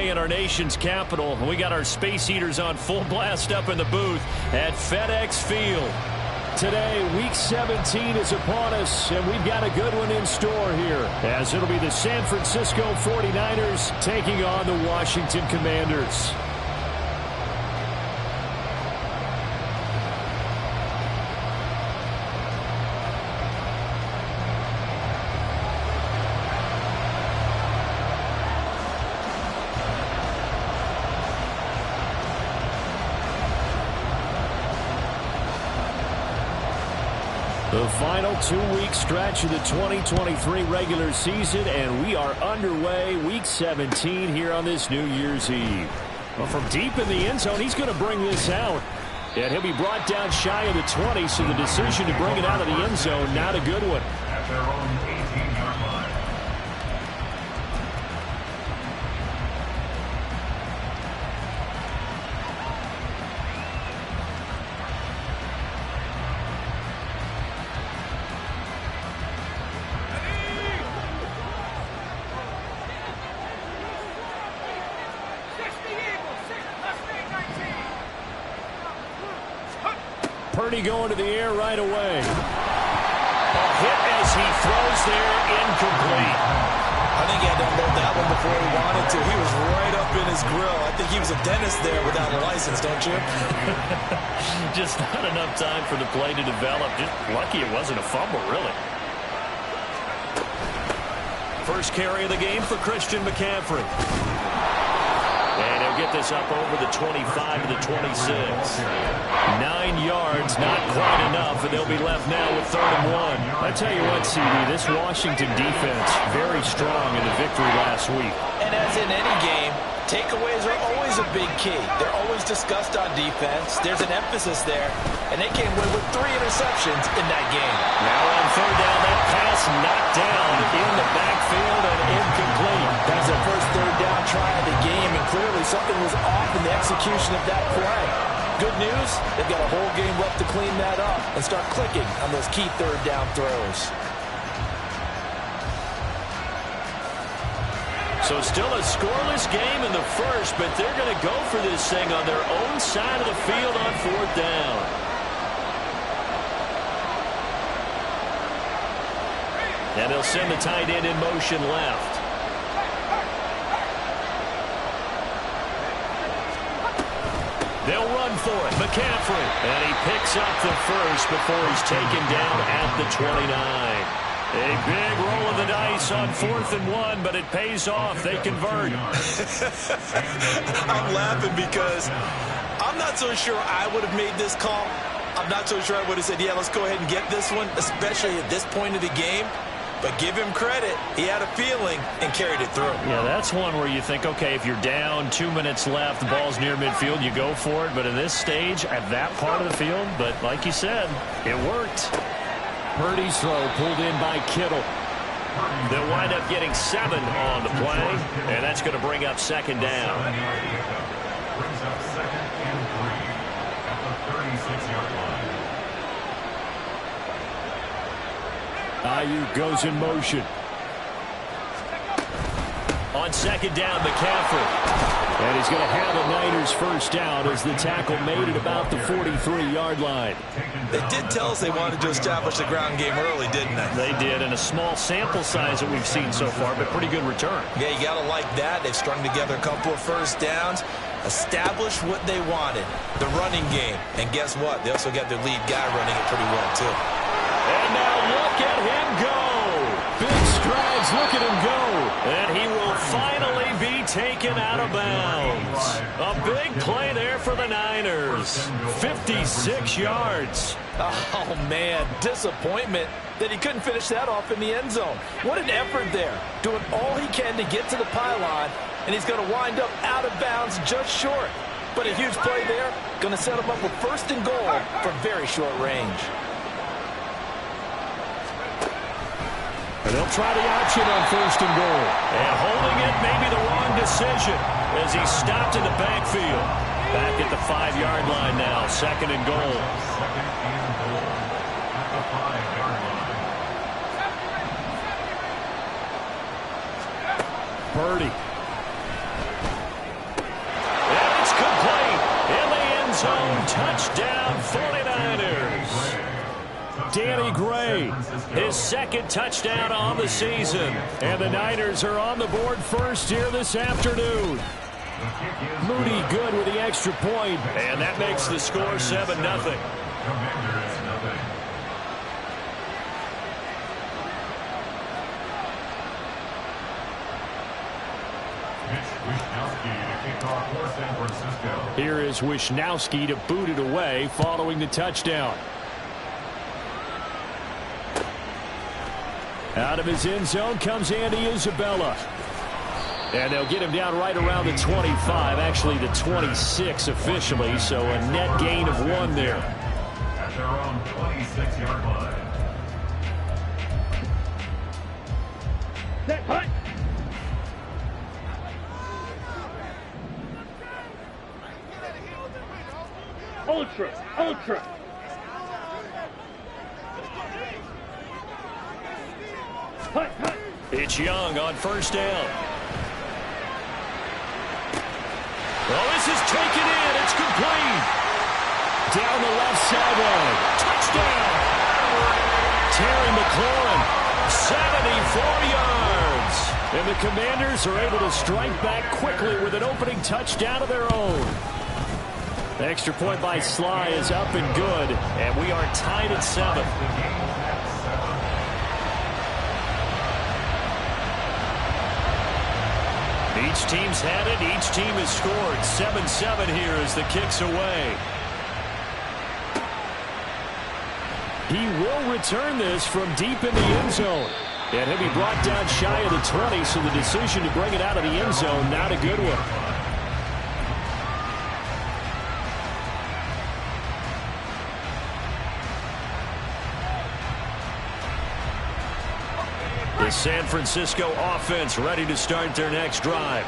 day in our nation's capital. We got our Space Eaters on full blast up in the booth at FedEx Field. Today, Week 17 is upon us, and we've got a good one in store here, as it'll be the San Francisco 49ers taking on the Washington Commanders. The final two-week stretch of the 2023 regular season, and we are underway Week 17 here on this New Year's Eve. Well, from deep in the end zone, he's going to bring this out. And he'll be brought down shy of the 20, so the decision to bring it out of the end zone, not a good one. At their own 18-yard line. Purdy going to the air right away. A hit as he throws there, incomplete. I think he had to unload that one before he wanted to. He was right up in his grill. I think he was a dentist there without a license, don't you? Just not enough time for the play to develop. Just lucky it wasn't a fumble, really. First carry of the game for Christian McCaffrey. And he'll get this up over the 25 to the 26. 9 yards, not quite enough, and they'll be left now with 3rd and 1. I tell you what, CD, this Washington defense, very strong in the victory last week. And as in any game, takeaways are always a big key. They're always discussed on defense. There's an emphasis there, and they came away with 3 interceptions in that game. Now on 3rd down, that pass knocked down in the backfield and incomplete. That's their first 3rd down try of the game, and clearly something was off in the execution of that play. Good news, they've got a whole game left to clean that up and start clicking on those key 3rd down throws. So still a scoreless game in the first, but they're going to go for this thing on their own side of the field on 4th down. And they'll send the tight end in motion left. They'll run for it. McCaffrey. And he picks up the first before he's taken down at the 29. A big roll of the dice on 4th and 1, but it pays off. They convert. I'm laughing because I'm not so sure I would have made this call. I'm not so sure I would have said, yeah, let's go ahead and get this one, especially at this point of the game. But give him credit. He had a feeling and carried it through. Yeah, that's one where you think, okay, if you're down, 2 minutes left, the ball's near midfield, you go for it. But in this stage, at that part of the field, but like you said, it worked. Purdy's throw pulled in by Kittle. They'll wind up getting 7 on the play, and that's going to bring up 2nd down. Brings up 2nd and 3 at the 36-yard line. Ayuk goes in motion. On 2nd down, McCaffrey. And he's going to have a Niners first down as the tackle made it about the 43-yard line. They did tell us they wanted to establish the ground game early, didn't they? They did, and a small sample size that we've seen so far, but pretty good return. Yeah, you got to like that. They've strung together a couple of first downs, established what they wanted, the running game. And guess what? They also got their lead guy running it pretty well, too. And now look at him go. Big strides, look at him go. And he will finally be taken out of bounds. A big play there for the Niners. 56 yards. Oh, man, disappointment that he couldn't finish that off in the end zone. What an effort there, doing all he can to get to the pylon, and he's going to wind up out of bounds just short. But a huge play there, going to set him up with 1st and goal from very short range. And they'll try the option on 1st and goal. And holding it may be the wrong decision as he stopped in the backfield. Back at the 5-yard line now, 2nd and goal. 2nd and goal at the 5-yard line. Purdy. Touchdown 49ers. Danny Gray, his second touchdown on the season. And the Niners are on the board first here this afternoon. Moody good with the extra point. And that makes the score 7-0. Here is Wisnowski to boot it away following the touchdown. Out of his end zone comes Andy Isabella. And they'll get him down right around the 25, actually the 26 officially, so a net gain of 1 there. At their own 26-yard line. Set, hut. Ultra. Hut. It's Young on first down. Oh, this is taken in. It's complete. Down the left sideline. Touchdown. Terry McLaurin, 74 yards. And the Commanders are able to strike back quickly with an opening touchdown of their own. The extra point by Sly is up and good, and we are tied at 7. Each team's had it. Each team has scored. 7-7 here as the kick's away. He will return this from deep in the end zone. And he'll be brought down shy of the 20, so the decision to bring it out of the end zone, not a good one. The San Francisco offense ready to start their next drive.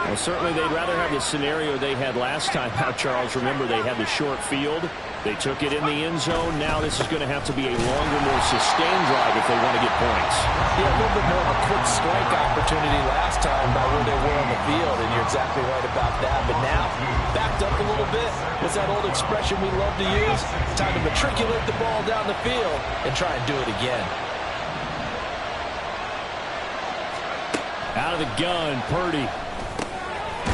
Well, certainly they'd rather have the scenario they had last time out, Charles. Remember, they had the short field. They took it in the end zone. Now this is going to have to be a longer, more sustained drive if they want to get points. Yeah, a little bit more of a quick strike opportunity last time by where they were on the field, and you're exactly right about that. But now, backed up a little bit. What's that old expression we love to use? Time to matriculate the ball down the field and try and do it again. Out of the gun, Purdy.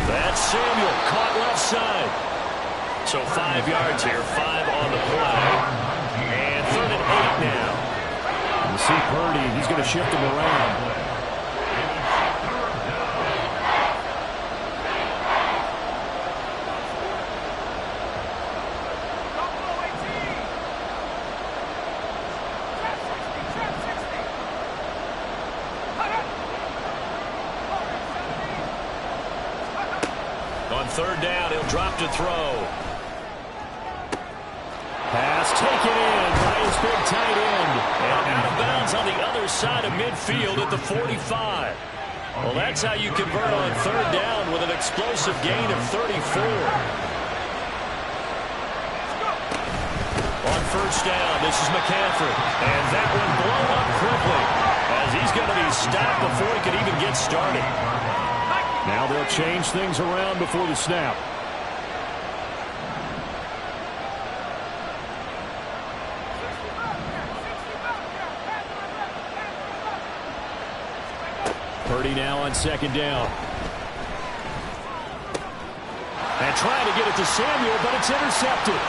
That's Samuel, caught left side. So 5 yards here, 5 on the play. And 3rd and 8 now. You see Purdy, he's going to shift him around. On 3rd down, he'll drop to throw. Pass taken in by his big tight end. And out of bounds on the other side of midfield at the 45. Well, that's how you convert on 3rd down with an explosive gain of 34. On 1st down, this is McCaffrey. And that one blown up quickly as he's going to be stopped before he could even get started. Now they'll change things around before the snap. Purdy now on 2nd down. And trying to get it to Samuel, but it's intercepted.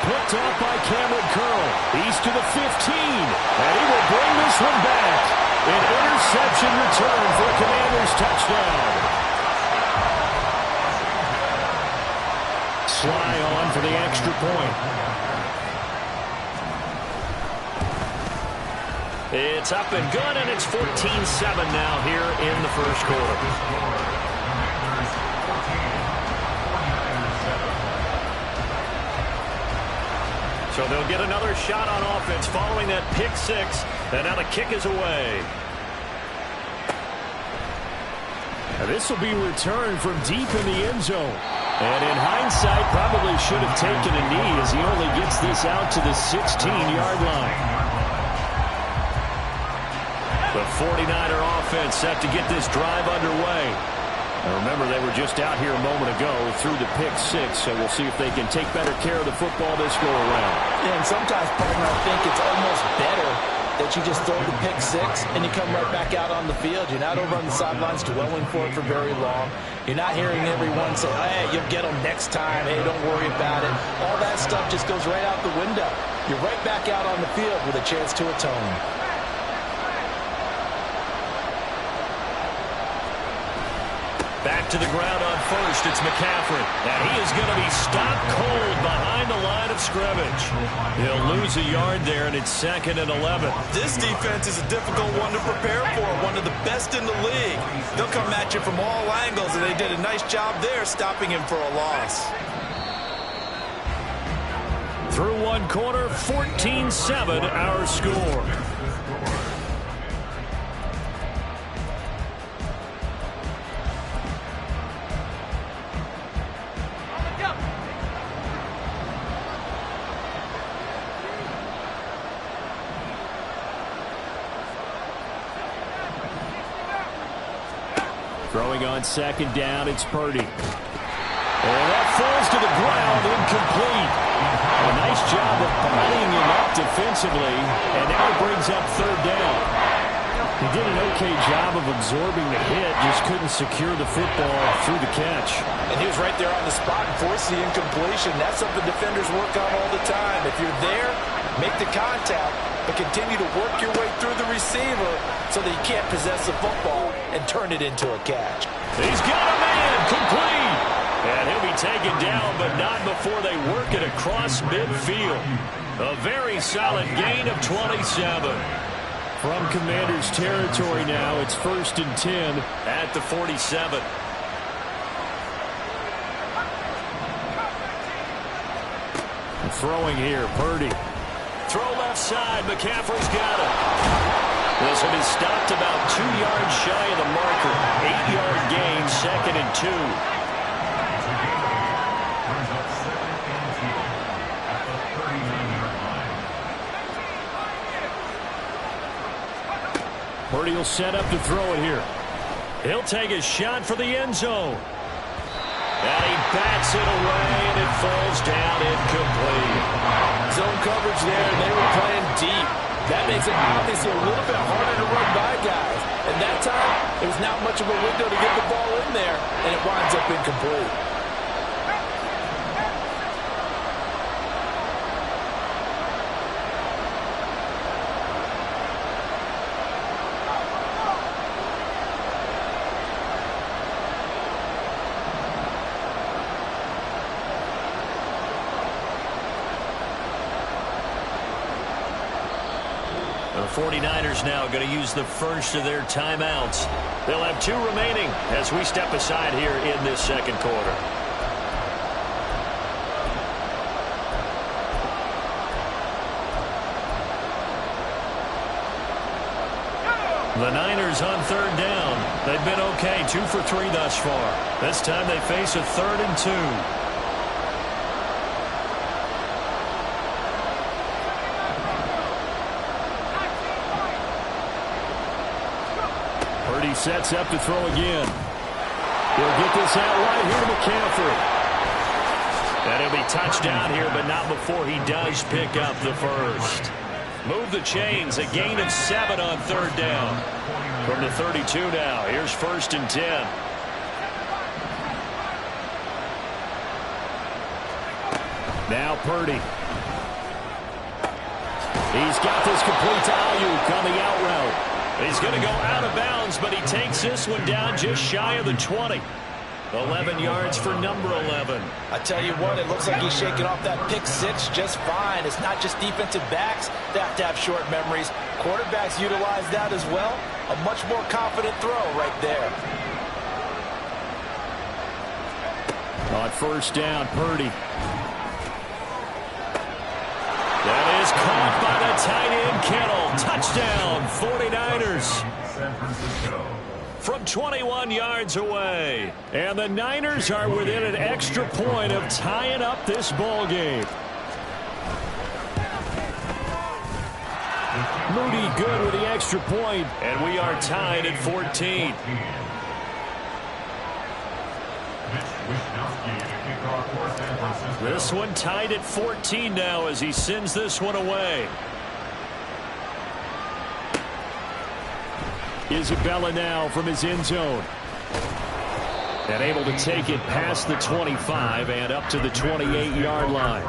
Picked off by Cameron Curl. He's to the 15. And he will bring this one back. An interception return for a Commanders touchdown. Sly on for the extra point. It's up and good, and it's 14-7 now here in the first quarter. So they'll get another shot on offense following that pick 6, and now the kick is away. Now this will be returned from deep in the end zone. And in hindsight, probably should have taken a knee as he only gets this out to the 16-yard line. The 49er offense set to get this drive underway. Remember, they were just out here a moment ago through the pick six, so we'll see if they can take better care of the football this go-around. Yeah, and sometimes, partner, I think it's almost better that you just throw the pick six and you come right back out on the field. You're not over on the sidelines dwelling for it for very long. You're not hearing everyone say, hey, you'll get them next time. Hey, don't worry about it. All that stuff just goes right out the window. You're right back out on the field with a chance to atone. Back to the ground on first. It's McCaffrey. And he is going to be stopped cold behind the line of scrimmage. He'll lose a yard there, and it's 2nd and 11. This defense is a difficult one to prepare for, one of the best in the league. They'll come at you from all angles, and they did a nice job there stopping him for a loss. Through one quarter, 14-7 our score. Throwing on 2nd down, it's Purdy. And that falls to the ground, incomplete. A nice job of bodying him up defensively, and now it brings up 3rd down. He did an okay job of absorbing the hit, just couldn't secure the football through the catch. And he was right there on the spot and forced the incompletion. That's something defenders work on all the time. If you're there, make the contact, but continue to work your way through the receiver so that you can't possess the football and turn it into a catch. He's got a man, complete. And he'll be taken down, but not before they work it across midfield. A very solid gain of 27. From Commanders territory now, it's 1st and 10 at the 47. Throwing here, Purdy. Throw left side. McCaffrey's got it. This one is stopped about 2 yards shy of the marker. 8-yard gain, 2nd and 2. Purdy will set up to throw it here. He'll take a shot for the end zone. And he bats it away, and it falls down incomplete. Zone coverage there, and they were playing deep. That makes it obviously a little bit harder to run by guys. And that time, there was not much of a window to get the ball in there, and it winds up incomplete. The 49ers now going to use the first of their timeouts. They'll have 2 remaining as we step aside here in this 2nd quarter. The Niners on 3rd down. They've been okay, 2 for 3 thus far. This time they face a 3rd and 2. Purdy sets up to throw again. He'll get this out right here to McCaffrey. And he'll be touchdown here, but not before he does pick up the first. Move the chains, a gain of 7 on 3rd down. From the 32 now, here's 1st and 10. Now Purdy. He's got this complete to Ayuk on the out route. He's going to go out of bounds, but he takes this one down just shy of the 20. 11 yards for number 11. I tell you what, it looks like he's shaking off that pick six just fine. It's not just defensive backs that have to have short memories. Quarterbacks utilize that as well. A much more confident throw right there. On 1st down, Purdy. That is caught by the tight end, Kittle. Touchdown, 49ers. San Francisco. From 21 yards away. And the Niners are within an extra point of tying up this ball game. Moody good with the extra point. And we are tied at 14. This one tied at 14 now as he sends this one away. Isabella now from his end zone. And able to take it past the 25 and up to the 28-yard line.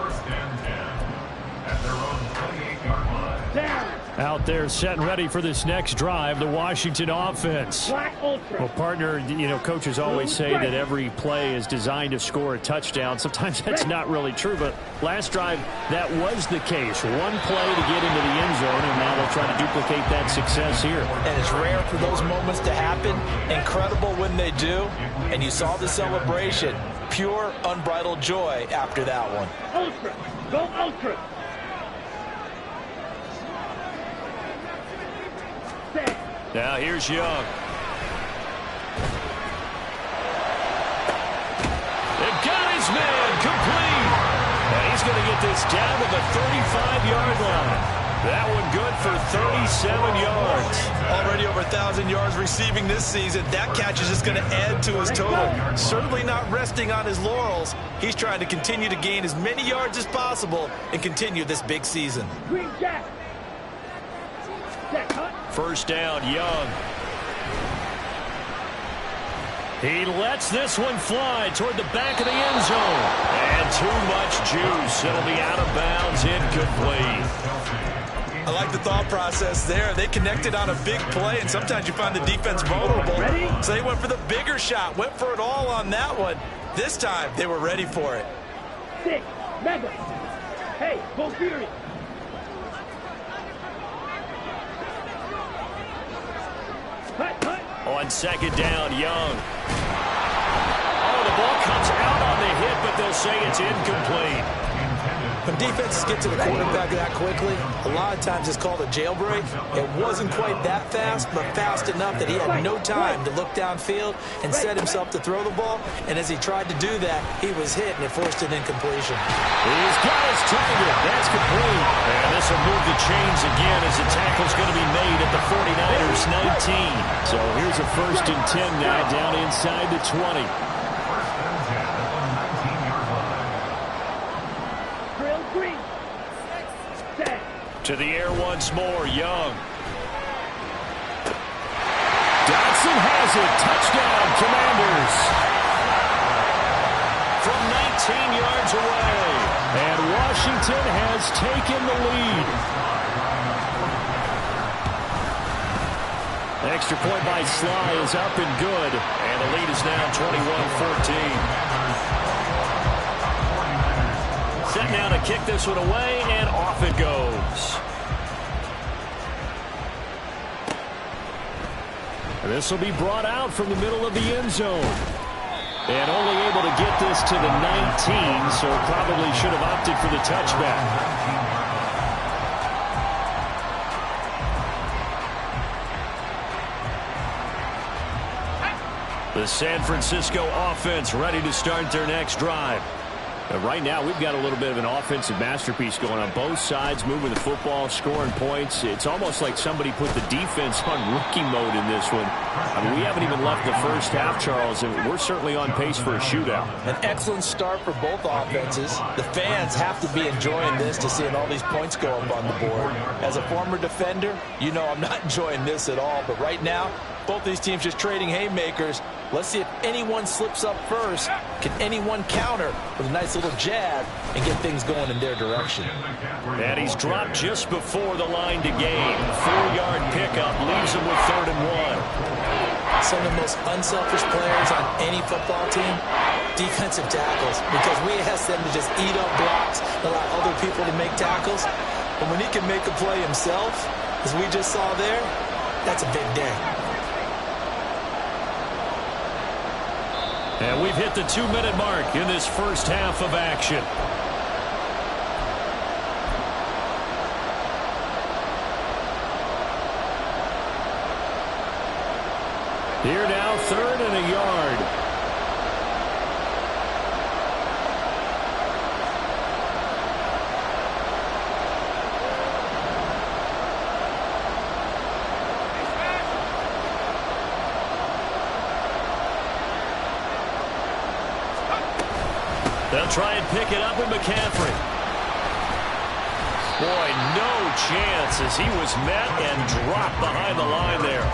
Out there set and ready for this next drive, the Washington offense. Well, partner, you know, coaches always say that every play is designed to score a touchdown. Sometimes that's not really true, but last drive, that was the case. One play to get into the end zone, and now they'll try to duplicate that success here. And it's rare for those moments to happen. Incredible when they do. And you saw the celebration. Pure, unbridled joy after that one. Ultra! Go Ultra! Now here's Young. They've got his man complete. And he's going to get this down to the 35-yard line. That one good for 37 yards. Already over 1,000 yards receiving this season. That catch is just going to add to his total. Certainly not resting on his laurels. He's trying to continue to gain as many yards as possible and continue this big season. Green Jack. First down, Young. He lets this one fly toward the back of the end zone. And too much juice. It'll be out of bounds, incomplete. I like the thought process there. They connected on a big play, and sometimes you find the defense vulnerable. So they went for the bigger shot, went for it all on that one. This time, they were ready for it. 6, Mega. Hey, go Fury. On second down, Young. Oh, the ball comes out on the hit, but they'll say it's incomplete. When defenses get to the quarterback that quickly, a lot of times it's called a jailbreak. It wasn't quite that fast, but fast enough that he had no time to look downfield and set himself to throw the ball. And as he tried to do that, he was hit, and it forced an incompletion. He's got his target. That's complete. And this will move the chains again as the tackle's going to be made at the 49ers 19. So here's a 1st and 10 now down inside the 20. To the air once more, Young. Dotson has it. Touchdown, Commanders. From 19 yards away. And Washington has taken the lead. Extra point by Sly is up and good. And the lead is now 21-14. Set now to kick this one away, and off it goes. This will be brought out from the middle of the end zone. And only able to get this to the 19, so probably should have opted for the touchback. The San Francisco offense ready to start their next drive. Right now, we've got a little bit of an offensive masterpiece going on both sides, moving the football, scoring points. It's almost like somebody put the defense on rookie mode in this one. I mean, we haven't even left the first half, Charles, and we're certainly on pace for a shootout. An excellent start for both offenses. The fans have to be enjoying this to seeing all these points go up on the board. As a former defender, you know I'm not enjoying this at all, but right now, both these teams just trading haymakers. Let's see if anyone slips up first. Can anyone counter with a nice little jab and get things going in their direction? And he's dropped just before the line to gain. 4-yard pickup leaves him with 3rd and 1. Some of the most unselfish players on any football team, defensive tackles, because we ask them to just eat up blocks, allow other people to make tackles. But when he can make a play himself, as we just saw there, that's a big day. And we've hit the 2-minute mark in this first half of action. Here now, 3rd and a yard. They'll try and pick it up with McCaffrey. Boy, no chance as he was met and dropped behind the line there.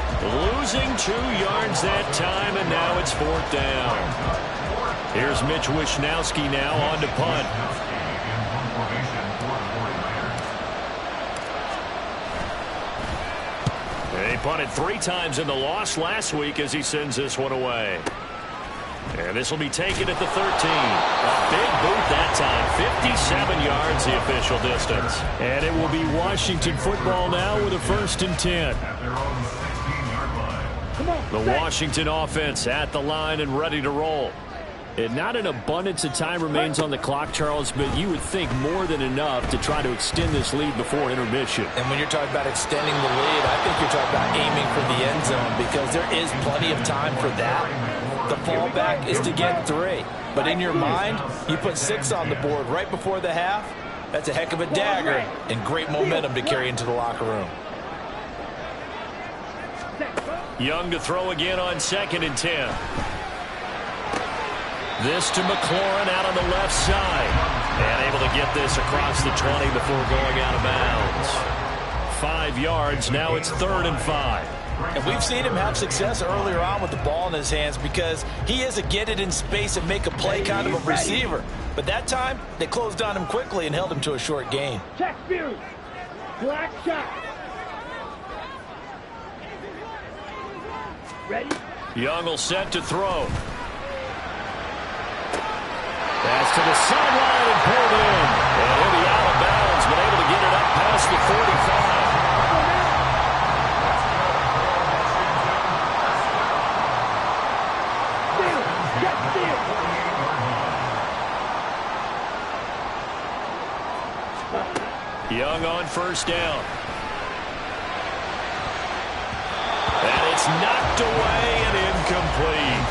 Losing 2 yards that time, and now it's 4th down. Here's Mitch Wishnowski now on to punt. He punted 3 times in the loss last week as he sends this one away. And this will be taken at the 13. A big boot that time. 57 yards the official distance. And it will be Washington football now with a 1st and 10. The Washington offense at the line and ready to roll. And not an abundance of time remains on the clock, Charles, but you would think more than enough to try to extend this lead before intermission. And when you're talking about extending the lead, I think you're talking about aiming for the end zone because there is plenty of time for that. The fallback is to get 3. But in your mind, you put 6 on the board right before the half. That's a heck of a dagger and great momentum to carry into the locker room. Young to throw again on 2nd and 10. This to McLaurin out on the left side. And able to get this across the 20 before going out of bounds. 5 yards. Now it's 3rd and 5. And we've seen him have success earlier on with the ball in his hands because he is a get it in space and make a play kind of a receiver. But that time, they closed on him quickly and held him to a short gain. Check Fury. Black shot. Ready? Young will set to throw. Pass to the sideline and pulled in. And he'll be out of bounds, but able to get it up past the 45. Young on 1st down. And it's knocked away and incomplete.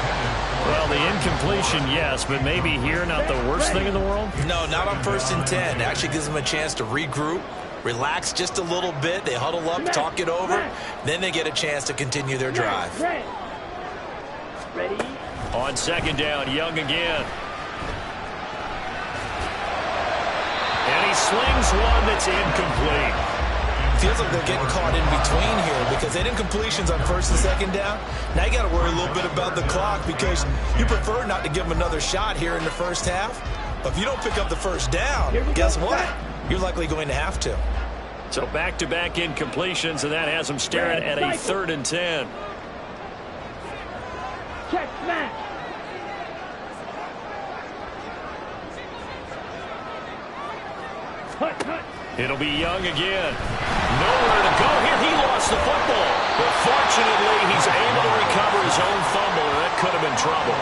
Well, the incompletion, yes, but maybe here not the worst thing in the world? No, not on 1st and 10. It actually gives them a chance to regroup, relax just a little bit. They huddle up, talk it over. Then they get a chance to continue their drive. Ready? On 2nd down, Young again. And he slings one that's incomplete. Feels like they're getting caught in between here because they didn't completions on 1st and 2nd down. Now you got to worry a little bit about the clock because you prefer not to give them another shot here in the 1st half. But if you don't pick up the 1st down, guess what? You're likely going to have to. So back-to-back incompletions, and that has them staring at a 3rd and 10. Check smash. Hut. It'll be Young again. Nowhere to go here. He lost the football. But fortunately, he's able to recover his own fumble, or that could have been trouble.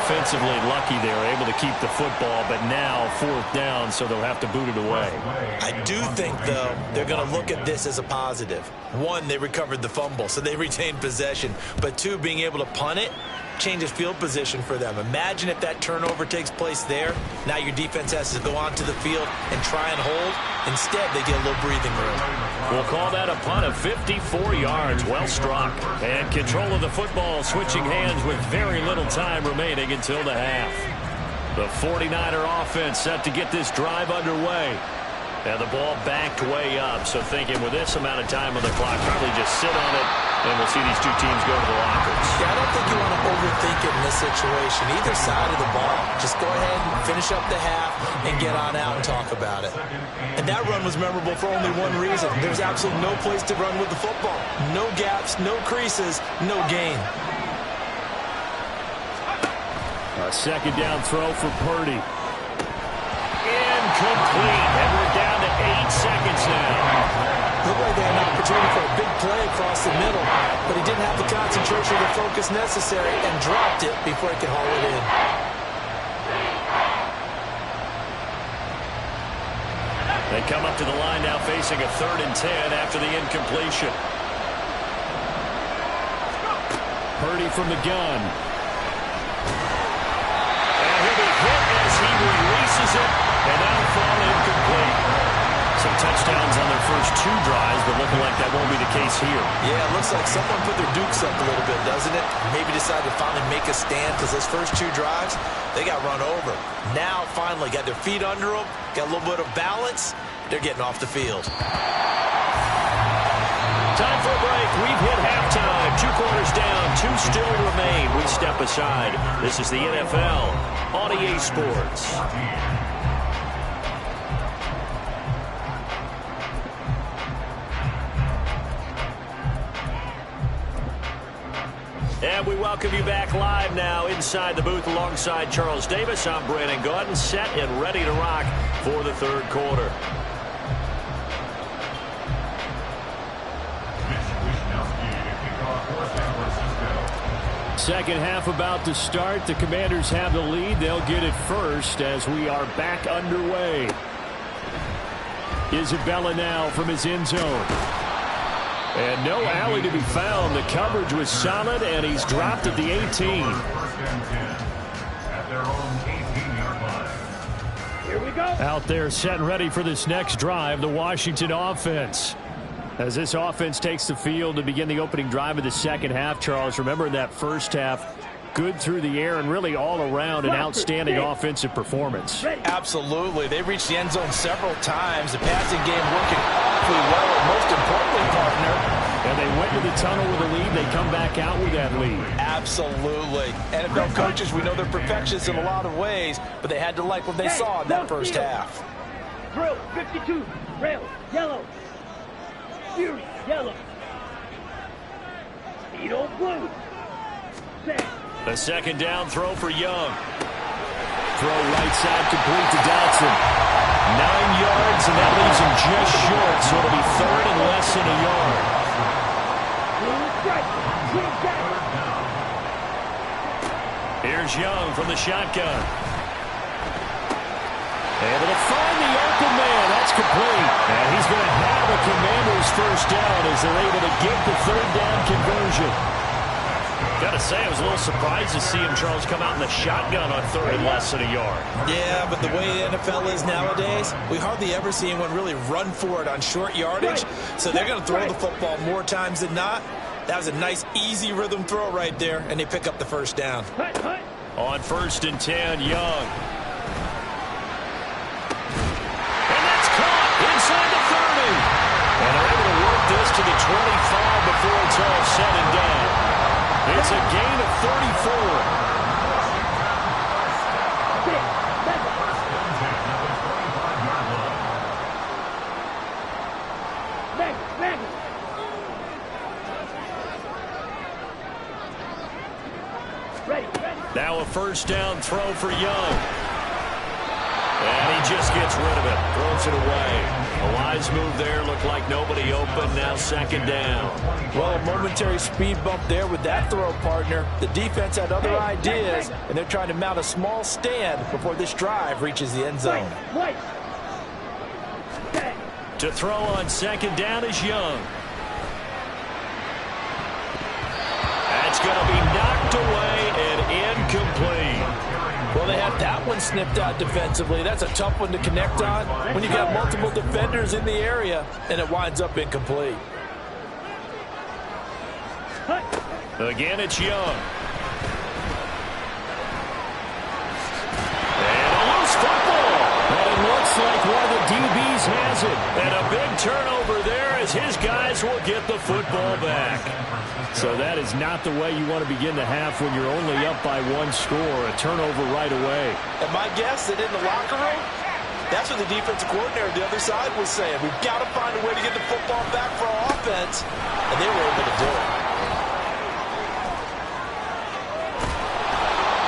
Offensively lucky they were able to keep the football, but now 4th down, so they'll have to boot it away. I do think, though, they're going to look at this as a positive. 1, they recovered the fumble, so they retained possession. But 2, being able to punt it changes field position for them. Imagine if that turnover takes place there. Now your defense has to go onto the field and try and hold. Instead, they get a little breathing room. We'll call that a punt of 54 yards. Well struck. And control of the football switching hands with very little time remaining until the half. The 49er offense set to get this drive underway. And the ball backed way up. So thinking with this amount of time on the clock, probably just sit on it. And we'll see these 2 teams go to the lockers. Yeah, I don't think you want to overthink it in this situation. Either side of the ball. Just go ahead and finish up the half and get on out and talk about it. And that run was memorable for only one reason. There's absolutely no place to run with the football. No gaps, no creases, no gain. A 2nd down throw for Purdy. Incomplete. And we're down to 8 seconds now. Looked like they had an opportunity for a big play across the middle, but he didn't have the concentration or focus necessary and dropped it before he could haul it in. They come up to the line now facing a 3rd and 10 after the incompletion. Purdy from the gun. And he'll be hit as he releases it, and that'll fall incomplete. So touchdowns on their first 2 drives, but looking like that won't be the case here. Yeah, it looks like someone put their dukes up a little bit, doesn't it? Maybe decided to finally make a stand because those first 2 drives, they got run over. Now, finally, got their feet under them, got a little bit of balance. They're getting off the field. Time for a break. We've hit halftime. 2 quarters down. 2 still remain. We step aside. This is the NFL on EA Sports. And we welcome you back live now inside the booth alongside Charles Davis. I'm Brandon Gaudin, set and ready to rock for the 3rd quarter. Second half about to start. The Commanders have the lead. They'll get it first as we are back underway. Isabella now from his end zone. And no alley to be found. The coverage was solid, and he's dropped at the 18. Here we go. Out there set and ready for this next drive, the Washington offense. As this offense takes the field to begin the opening drive of the second half, Charles, remember in that first half, good through the air and really all around an outstanding offensive performance. Absolutely. They reached the end zone several times. The passing game working awfully well, and most importantly, partner. And they went to the tunnel with a lead. They come back out with that lead. Absolutely. NFL coaches, we know they're perfectionists in a lot of ways, but they had to like what they saw in that first half. Drill 52. Rail yellow. Fury yellow. Speedo blue. Set. A second down throw for Young. Throw right side complete to Dotson. 9 yards, and that leaves him just short, so it'll be 3rd and less than a yard. Blue strike. Blue jacket. Here's Young from the shotgun. Able to find the open man. That's complete. And he's going to have a Commander's first down as they're able to get the 3rd down conversion. Got to say, I was a little surprised to see him, Charles, come out in the shotgun on 3rd and less than a yard. Yeah, but the way the NFL is nowadays, we hardly ever see anyone really run for it on short yardage. So they're going to throw the football more times than not. That was a nice, easy rhythm throw right there, and they pick up the first down. On 1st and 10, Young. Inside the 30. And they're able to work this to the 25 before it's all said and done. It's a gain of 34. Now a first down throw for Young. And he just gets rid of it. Throws it away. A wise move there. Looked like nobody open. Now 2nd down. Well, a momentary speed bump there with that throw, partner. The defense had other ideas, and they're trying to mount a small stand before this drive reaches the end zone. To throw on 2nd down is Young. That's going to be knocked away and incomplete. Well, they had that one snipped out defensively. That's a tough one to connect on when you've got multiple defenders in the area, and it winds up incomplete. Again, it's Young. And a loose football. And it looks like one of the DBs has it. And a big turnover there as his guys will get the football back. So that is not the way you want to begin the half when you're only up by 1 score. A turnover right away. And my guess that in the locker room, that's what the defensive coordinator on the other side was saying. We've got to find a way to get the football back for our offense. And they were able to do it.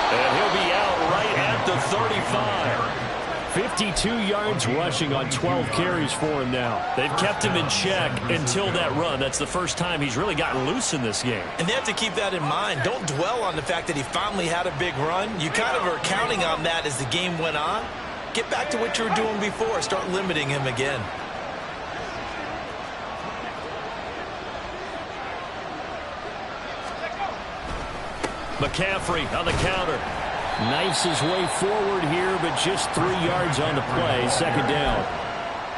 And he'll be out right at the 35. 52 yards rushing on 12 carries for him now. They've kept him in check until that run. That's the first time he's really gotten loose in this game. And they have to keep that in mind. Don't dwell on the fact that he finally had a big run. You kind of are counting on that as the game went on. Get back to what you were doing before. Start limiting him again. McCaffrey on the counter. Knifes his way forward here, but just 3 yards on the play. 2nd down.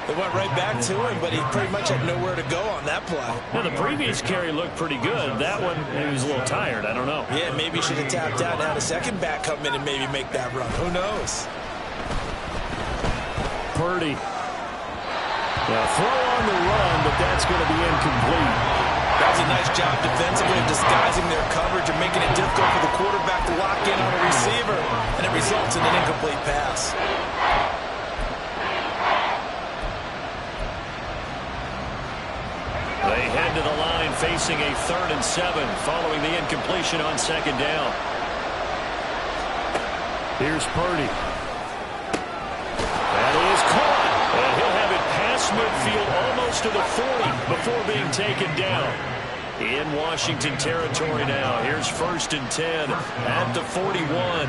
It went right back to him, but he pretty much had nowhere to go on that play. Now, the previous carry looked pretty good. That one, he was a little tired. I don't know. Yeah, maybe he should have tapped out and had a second back come in and maybe make that run. Who knows? Purdy. Now, throw on the run, but that's going to be incomplete. That was a nice job defensively of disguising their coverage and making it difficult for the quarterback to lock in on a receiver, and it results in an incomplete pass. They head to the line facing a 3rd and 7 following the incompletion on 2nd down. Here's Purdy. That is caught. And he'll have it past midfield almost to the 40 before being taken down. In Washington territory now. Here's 1st and 10 at the 41.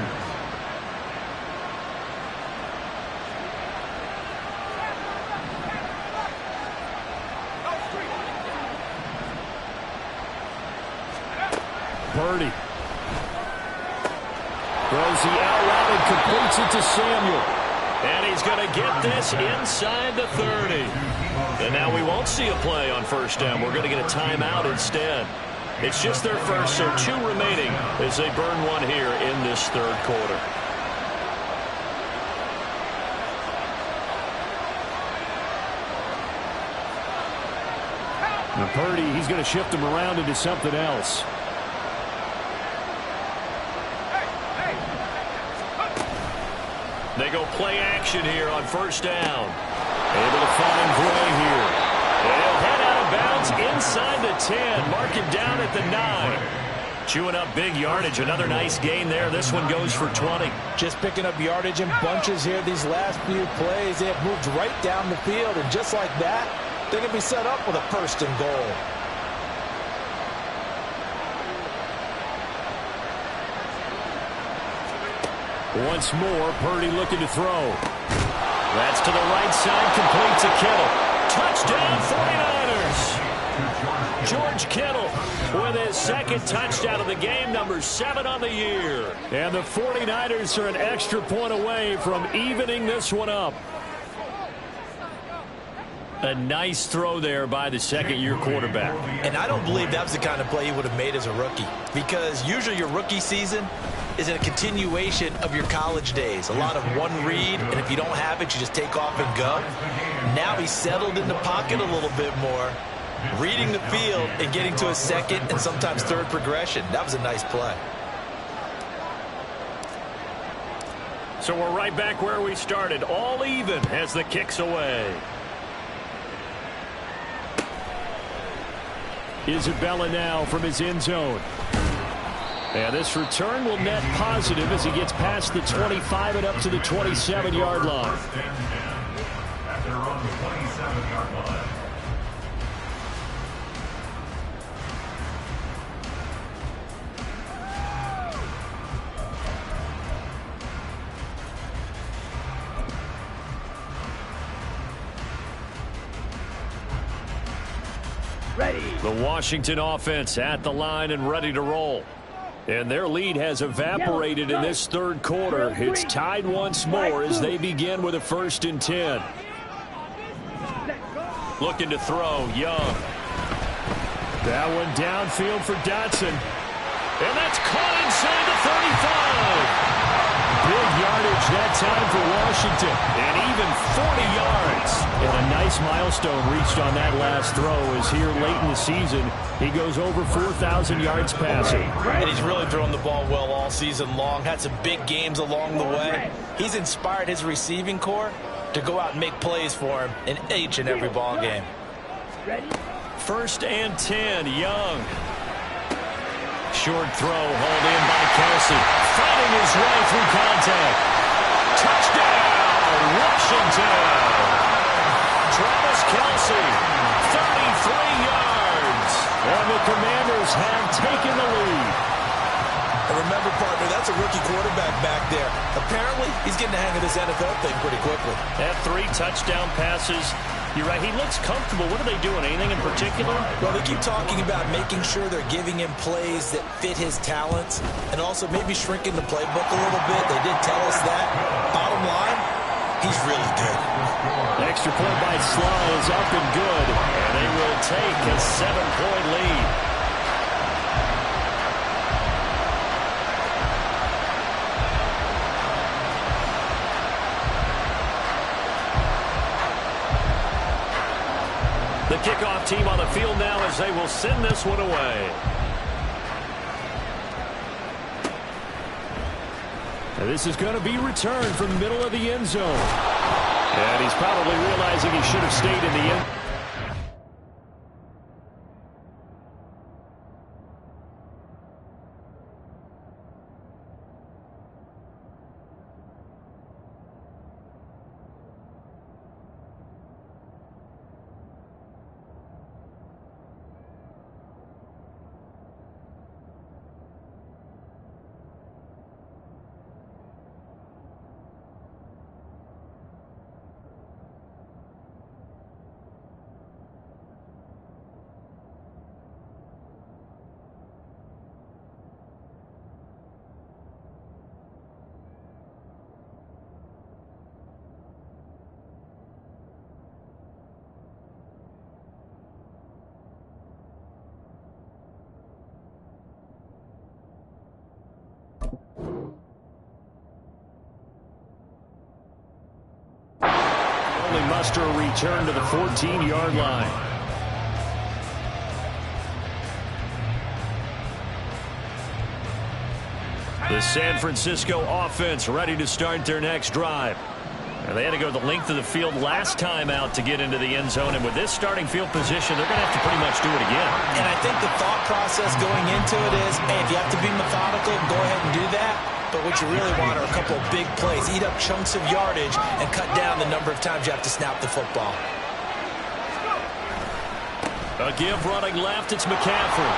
Purdy throws the out route and completes it to Samuel. And he's going to get this inside the 30. And now we won't see a play on 1st down. We're going to get a timeout instead. It's just their first, so 2 remaining as they burn one here in this 3rd quarter. Now Purdy, he's going to shift him around into something else. They go play action here on 1st down. Able to find Gray here. And he'll head out of bounds inside the 10. Mark him down at the 9. Chewing up big yardage. Another nice gain there. This one goes for 20. Just picking up yardage in bunches here these last few plays. They have moved right down the field, and just like that, they can be set up with a 1st and goal. Once more, Purdy looking to throw. That's to the right side, complete to Kittle. Touchdown, 49ers! George Kittle with his 2nd touchdown of the game, number 7 on the year. And the 49ers are an extra point away from evening this one up. A nice throw there by the 2nd-year quarterback. And I don't believe that was the kind of play he would have made as a rookie, because usually your rookie season is a continuation of your college days. A lot of one read, and if you don't have it, you just take off and go. Now he's settled in the pocket a little bit more, reading the field and getting to a 2nd and sometimes 3rd progression. That was a nice play. So we're right back where we started, all even as the kick's away. Isabella now from his end zone. And this return will net positive as he gets past the 25 and up to the 27-yard line. After around the 27-yard line. Ready. The Washington offense at the line and ready to roll. And their lead has evaporated in this 3rd quarter. It's tied once more as they begin with a 1st and 10. Looking to throw, Young. That one downfield for Dotson. And that's caught inside the 35. Big yardage that time for Washington. And even 40 yards. And a nice milestone reached on that last throw as here late in the season, he goes over 4,000 yards passing. And he's really thrown the ball well all season long. Had some big games along the way. He's inspired his receiving corps to go out and make plays for him in each and every ball game. 1st and 10, Young. Short throw, hauled in by Kelsey. Fighting his way through contact. Touchdown, Washington. Travis Kelsey, 33 yards. And the Commanders have taken the lead. And remember, partner, that's a rookie quarterback back there. Apparently, he's getting the hang of this NFL thing pretty quickly. That 3 touchdown passes. You're right, he looks comfortable. What are they doing? Anything in particular? Well, they keep talking about making sure they're giving him plays that fit his talents and also maybe shrinking the playbook a little bit. They did tell us that. Bottom line, he's really good. Extra point by slide is up and good. And they will take a 7-point lead. The kickoff team on the field now as they will send this one away. And this is going to be returned from the middle of the end zone. And he's probably realizing he should have stayed in the end. Muster a return to the 14-yard line. The San Francisco offense ready to start their next drive. And they had to go the length of the field last time out to get into the end zone. And with this starting field position, they're going to have to pretty much do it again. And I think the thought process going into it is, hey, if you have to be methodical, go ahead and do that. But what you really want are a couple of big plays. Eat up chunks of yardage and cut down the number of times you have to snap the football. A give running left. It's McCaffrey.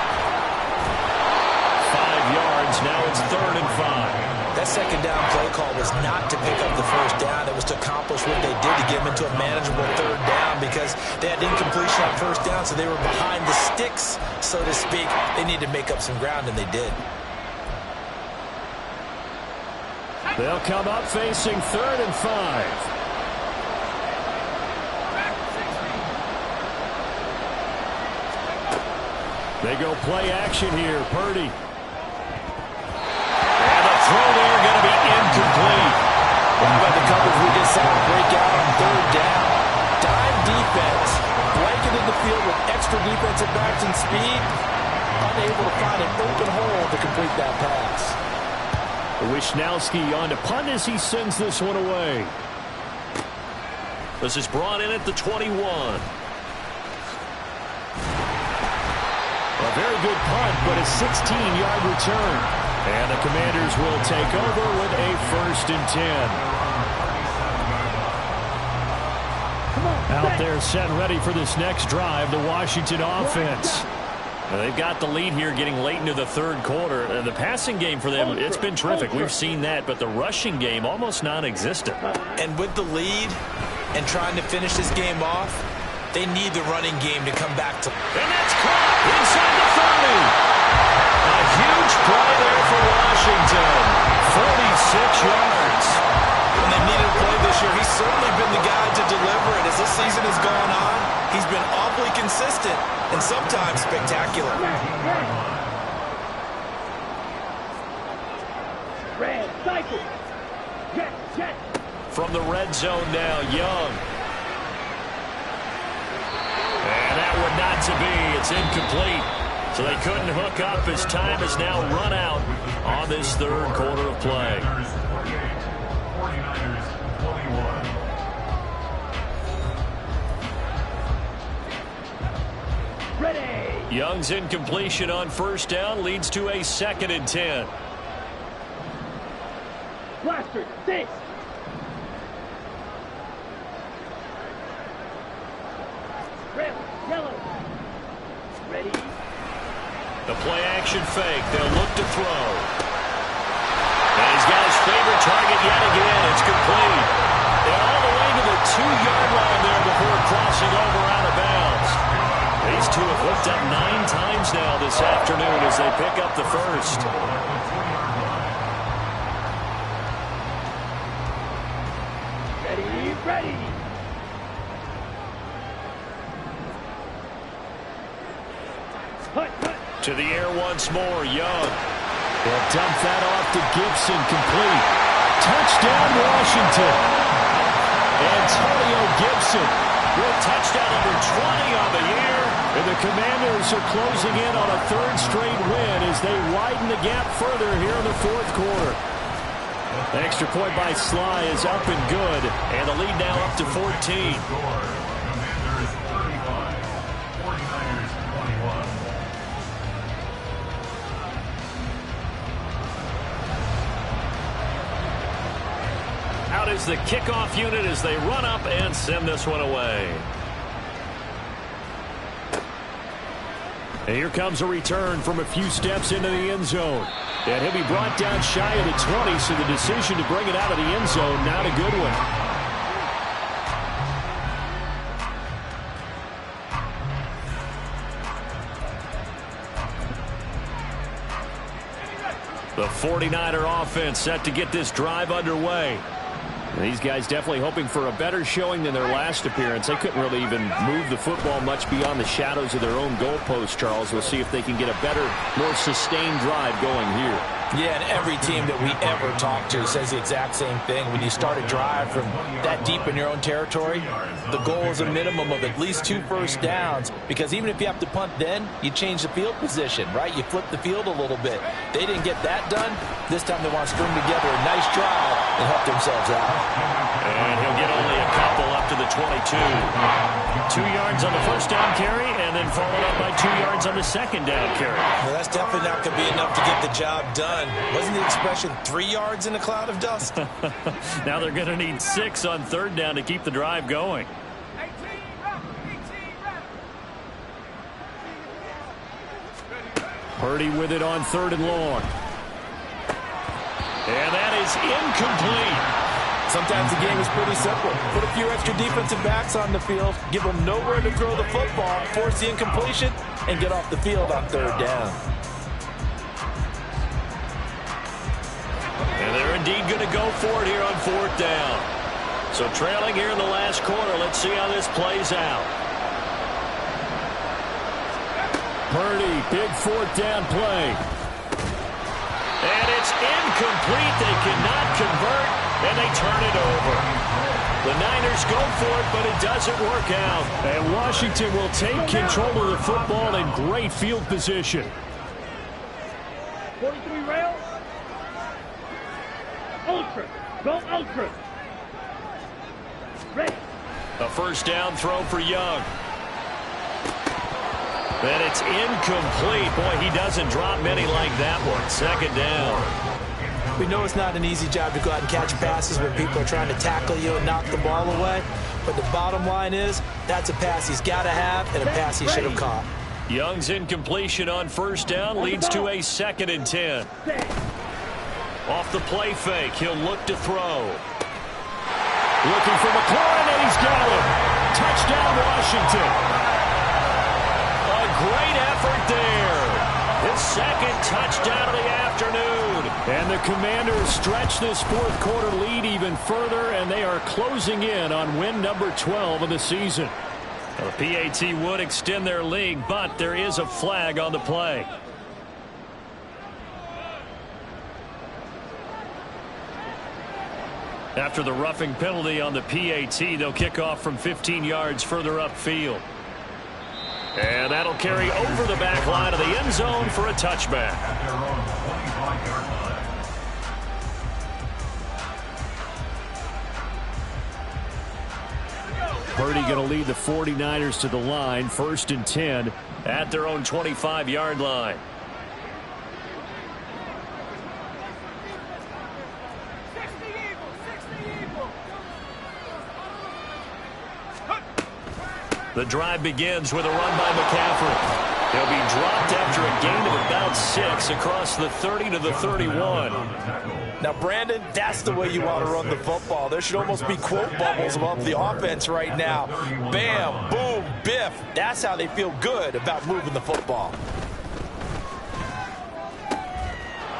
5 yards. Now it's 3rd and 5. That second down play call was not to pick up the first down. It was to accomplish what they did to get them into a manageable 3rd down because they had incompletion on first down, so they were behind the sticks, so to speak. They needed to make up some ground, and they did. They'll come up facing 3rd and 5. They go play action here. Purdy. And the throw there going to be incomplete. Well, by the coverage we just saw break out on 3rd down. Dime defense, blanketed the field with extra defensive backs and speed. Unable to find an open hole to complete that pass. Wishnowski on to punt as he sends this one away. This is brought in at the 21. A very good punt, but a 16-yard return. And the Commanders will take over with a 1st and 10. Out there set and ready for this next drive, the Washington offense. They've got the lead here getting late into the 3rd quarter. The passing game for them, it's been terrific. We've seen that, but the rushing game almost non-existent. And with the lead and trying to finish this game off, they need the running game to come back to. And that's caught inside the 30. A huge play there for Washington. 46 yards. When they needed a play this year, he's certainly been the guy to deliver it. As this season has gone on, he's been awfully consistent and sometimes spectacular. Red, cycle. Jet. From the red zone now, Young. And that one not to be. It's incomplete. So they couldn't hook up as time has now run out on this 3rd quarter of play. 49ers 21. Ready. Young's incompletion on 1st down leads to a 2nd and 10. Blaster, 6. Red, yellow. Ready. The play action fake. They'll look to throw. And he's got his favorite target yet again. It's complete. And all the way to the 2-yard line there before crossing over out of bounds. These two have hooked up 9 times now this afternoon as they pick up the first. Ready. To the air once more, Young. They'll dump that off to Gibson, complete. Touchdown, Washington. Antonio Gibson with touchdown number 20 on the year. And the Commanders are closing in on a third straight win as they widen the gap further here in the fourth quarter. The extra point by Sly is up and good. And the lead now up to 14. Commanders 35, 49ers 21. Out is the kickoff unit as they run up and send this one away. And here comes a return from a few steps into the end zone. And he'll be brought down shy of the 20, so the decision to bring it out of the end zone, not a good one. The 49er offense set to get this drive underway. And these guys definitely hoping for a better showing than their last appearance. They couldn't really even move the football much beyond the shadows of their own goalpost, Charles. We'll see if they can get a better, more sustained drive going here. Yeah, and every team that we ever talk to says the exact same thing. When you start a drive from that deep in your own territory, the goal is a minimum of at least 2 first downs, because even if you have to punt then, you change the field position, right? You flip the field a little bit. They didn't get that done. This time they want to string together a nice drive and help themselves out. And he'll get only a couple up to the 22. 2 yards on the first down carry, and then followed up by 2 yards on the second down carry. Well, that's definitely not going to be enough to get the job done. Wasn't the expression 3 yards in a cloud of dust? Now they're going to need 6 on third down to keep the drive going. Purdy with it on 3rd and long. And that is incomplete. Sometimes the game is pretty simple. Put a few extra defensive backs on the field, give them nowhere to throw the football, force the incompletion, and get off the field on 3rd down. And they're indeed going to go for it here on 4th down. So trailing here in the last quarter. Let's see how this plays out. Purdy, big 4th down play. And it's incomplete. They cannot convert, and they turn it over. The Niners go for it, but it doesn't work out. And Washington will take control of the football in great field position. 43 rail. Ultra. Go ultra. Ready. A first down throw for Young. And it's incomplete. Boy, he doesn't drop many like that one. 2nd down. We know it's not an easy job to go out and catch passes when people are trying to tackle you and knock the ball away. But the bottom line is, that's a pass he's got to have and a pass he should have caught. Young's incompletion on first down leads to a 2nd and 10. Off the play fake, he'll look to throw. Looking for McLaurin, and he's got it. Touchdown, Washington. Great effort there. His 2nd touchdown of the afternoon. And the Commanders stretch this 4th quarter lead even further, and they are closing in on win number 12 of the season. The PAT would extend their lead, but there is a flag on the play. After the roughing penalty on the PAT, they'll kick off from 15 yards further upfield. And that'll carry over the back line of the end zone for a touchback. At their own 25-yard line. Purdy going to lead the 49ers to the line, 1st and 10. At their own 25-yard line. The drive begins with a run by McCaffrey. He'll be dropped after a gain of about 6 across the 30 to the 31. Now, Brandon, that's the way you want to run the football. There should almost be quote bubbles above the offense right now. Bam, boom, biff. That's how they feel good about moving the football.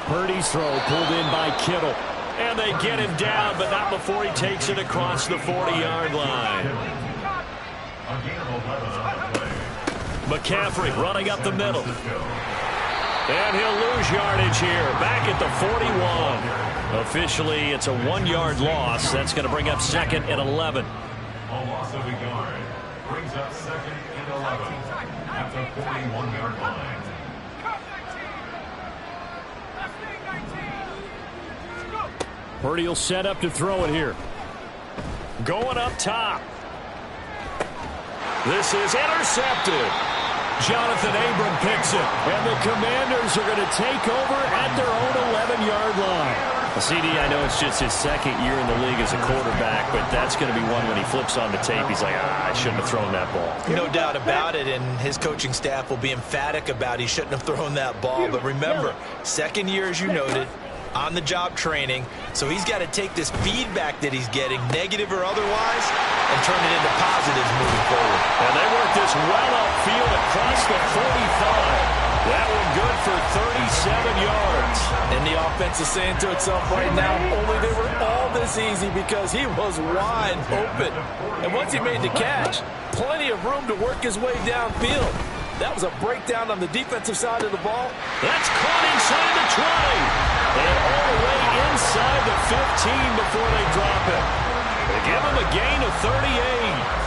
Purdy's throw pulled in by Kittle. And they get him down, but not before he takes it across the 40-yard line. A gain of 11 on the play. McCaffrey running up the middle. And he'll lose yardage here, back at the 41. Officially, it's a 1-yard loss. That's going to bring up 2nd and 11. A loss of a yard brings up 2nd and 11 at the 41-yard line. Purdy will set up to throw it here. Going up top. This is intercepted. Jonathan Abram picks it. And the Commanders are going to take over at their own 11-yard line. CD, I know it's just his 2nd year in the league as a quarterback, but that's going to be one when he flips on the tape. He's like, I shouldn't have thrown that ball. No doubt about it, and his coaching staff will be emphatic about he shouldn't have thrown that ball. But remember, 2nd year, as you noted, on-the-job training, so he's got to take this feedback that he's getting, negative or otherwise, and turn it into positives moving forward. And they work this well upfield across the 45. That one good for 37 yards. And the offense is saying to itself right now, only they were all this easy because he was wide open. And once he made the catch, plenty of room to work his way downfield. That was a breakdown on the defensive side of the ball. That's caught inside the 20. And all the way inside the 15 before they drop it. They give him a gain of 38.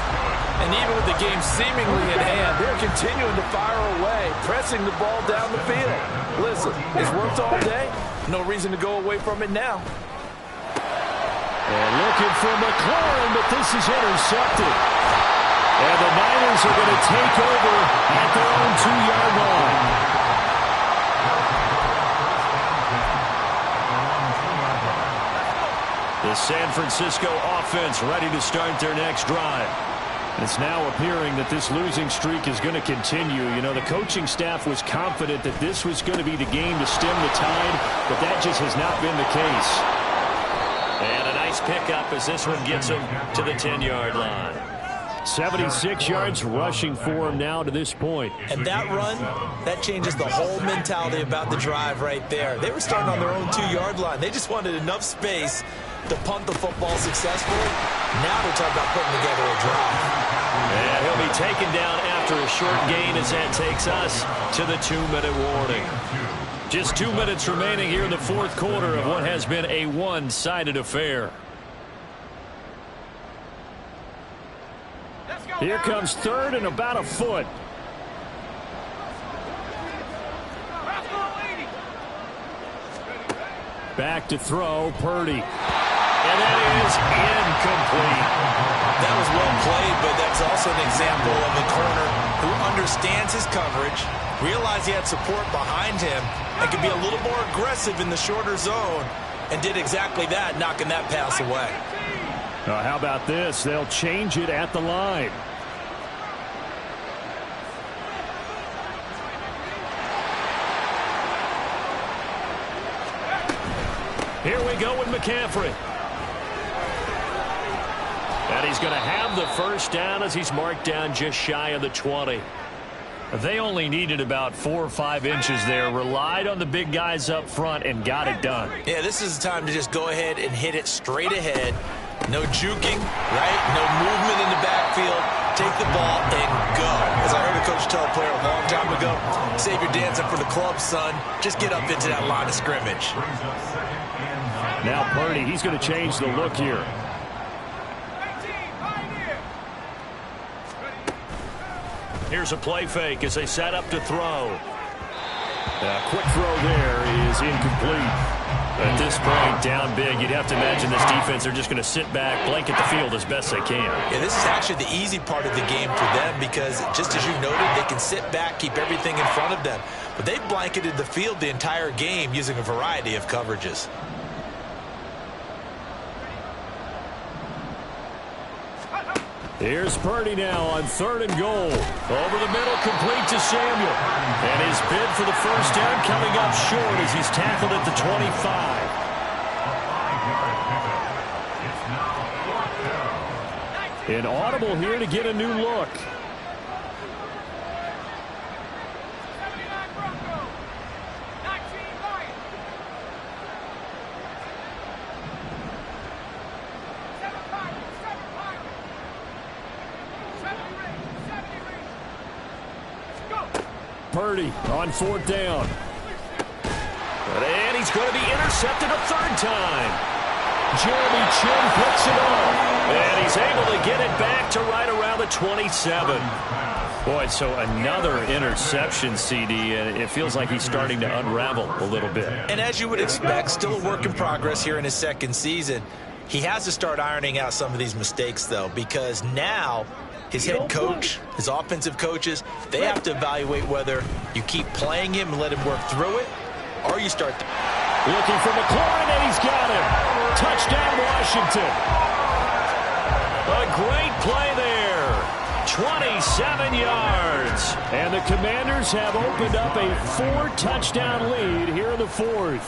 And even with the game seemingly in hand, they're continuing to fire away, pressing the ball down the field. Listen, it's worked all day. No reason to go away from it now. And looking for McLaurin, but this is intercepted. And the Niners are going to take over at their own 2-yard line. The San Francisco offense ready to start their next drive. It's now appearing that this losing streak is going to continue. You know, the coaching staff was confident that this was going to be the game to stem the tide, but that just has not been the case. And a nice pickup as this one gets him to the 10-yard line. 76 yards rushing for him now to this point. And that run, that changes the whole mentality about the drive right there. They were starting on their own 2-yard line. They just wanted enough space to punt the football successfully. Now they're talking about putting together a drive. And he'll be taken down after a short gain as that takes us to the 2-minute warning. Just 2 minutes remaining here in the 4th quarter of what has been a one-sided affair. Here comes 3rd and about a foot. Back to throw, Purdy. And that is incomplete. That was well played, but that's also an example of a corner who understands his coverage, realized he had support behind him, and could be a little more aggressive in the shorter zone, and did exactly that, knocking that pass away. How about this? They'll change it at the line. Here we go with McCaffrey. And he's going to have the first down as he's marked down just shy of the 20. They only needed about 4 or 5 inches there, relied on the big guys up front, and got it done. Yeah, this is the time to just go ahead and hit it straight ahead. No juking, right? No movement in the backfield. Take the ball and go. As I heard a coach tell a player a long time ago, save your dancing for the club, son. Just get up into that line of scrimmage. Now Purdy, he's going to change the look here. Here's a play fake as they set up to throw. Quick throw there is incomplete. At this point, down big, you'd have to imagine this defense, they're just going to sit back, blanket the field as best they can. Yeah, this is actually the easy part of the game for them because, just as you noted, they can sit back, keep everything in front of them. But they've blanketed the field the entire game using a variety of coverages. Here's Purdy now on 3rd and goal. Over the middle, complete to Samuel. And his bid for the first down coming up short as he's tackled at the 25. An audible here to get a new look. Purdy on 4th down. And he's going to be intercepted a third time. Jeremy Chin picks it up. And he's able to get it back to right around the 27. Boy, so another interception, CD, and it feels like he's starting to unravel a little bit. And as you would expect, still a work in progress here in his second season. He has to start ironing out some of these mistakes, though, because now his head coach, his offensive coaches, they have to evaluate whether you keep playing him and let him work through it, or you start... Looking for McLaurin, and he's got him. Touchdown, Washington. A great play there. 27 yards. And the Commanders have opened up a 4-touchdown lead here in the fourth.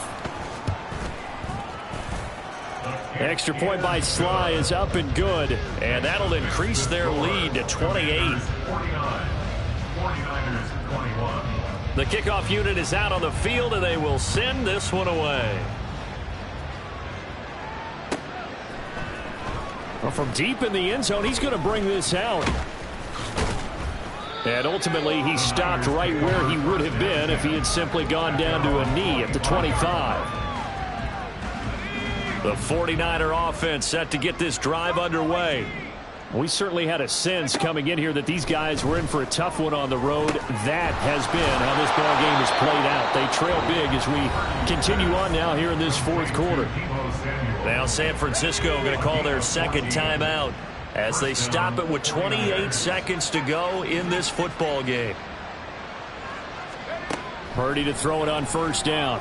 Extra point by Sly is up and good. And that'll increase their lead to 28. 49. 49ers 21. The kickoff unit is out on the field, and they will send this one away. Well, from deep in the end zone, he's going to bring this out. And ultimately, he stopped right where he would have been if he had simply gone down to a knee at the 25. The 49er offense set to get this drive underway. We certainly had a sense coming in here that these guys were in for a tough one on the road. That has been how this ball game has played out. They trail big as we continue on now here in this fourth quarter. Now San Francisco going to call their second timeout as they stop it with 28 seconds to go in this football game. Purdy to throw it on first down.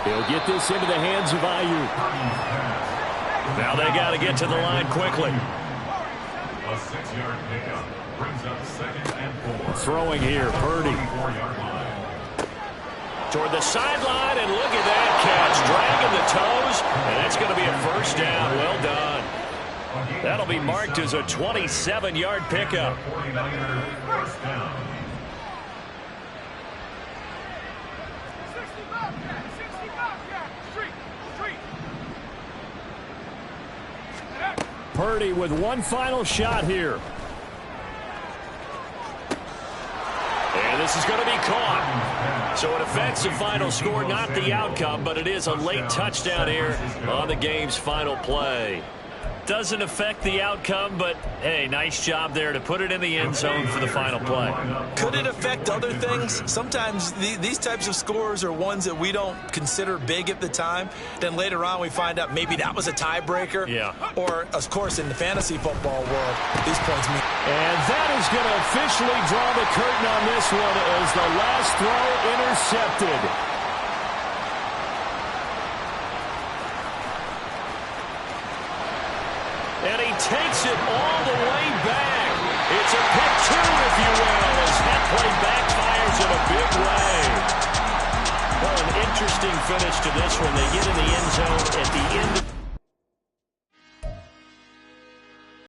He'll get this into the hands of Ayuk. Now they got to get to the line quickly. A 6-yard pickup brings up 2nd and 4. Throwing here, Purdy. 4-yard line. Toward the sideline, and look at that catch. Dragging the toes, and that's going to be a first down. Well done. That'll be marked as a 27-yard pickup. 49er first down. Purdy with one final shot here. And this is going to be caught. So it affects the final score, not the outcome, but it is a late touchdown here on the game's final play. Doesn't affect the outcome, but, hey, nice job there to put it in the end zone for the final play. Could it affect other things? Sometimes these types of scores are ones that we don't consider big at the time. Then later on we find out maybe that was a tiebreaker. Yeah. Or, of course, in the fantasy football world, these points mean... And that is going to officially draw the curtain on this one as the last throw intercepted. And he takes it all the way back. It's a pick two, if you will, as that play backfires in a big way. Well, an interesting finish to this one. They get in the end zone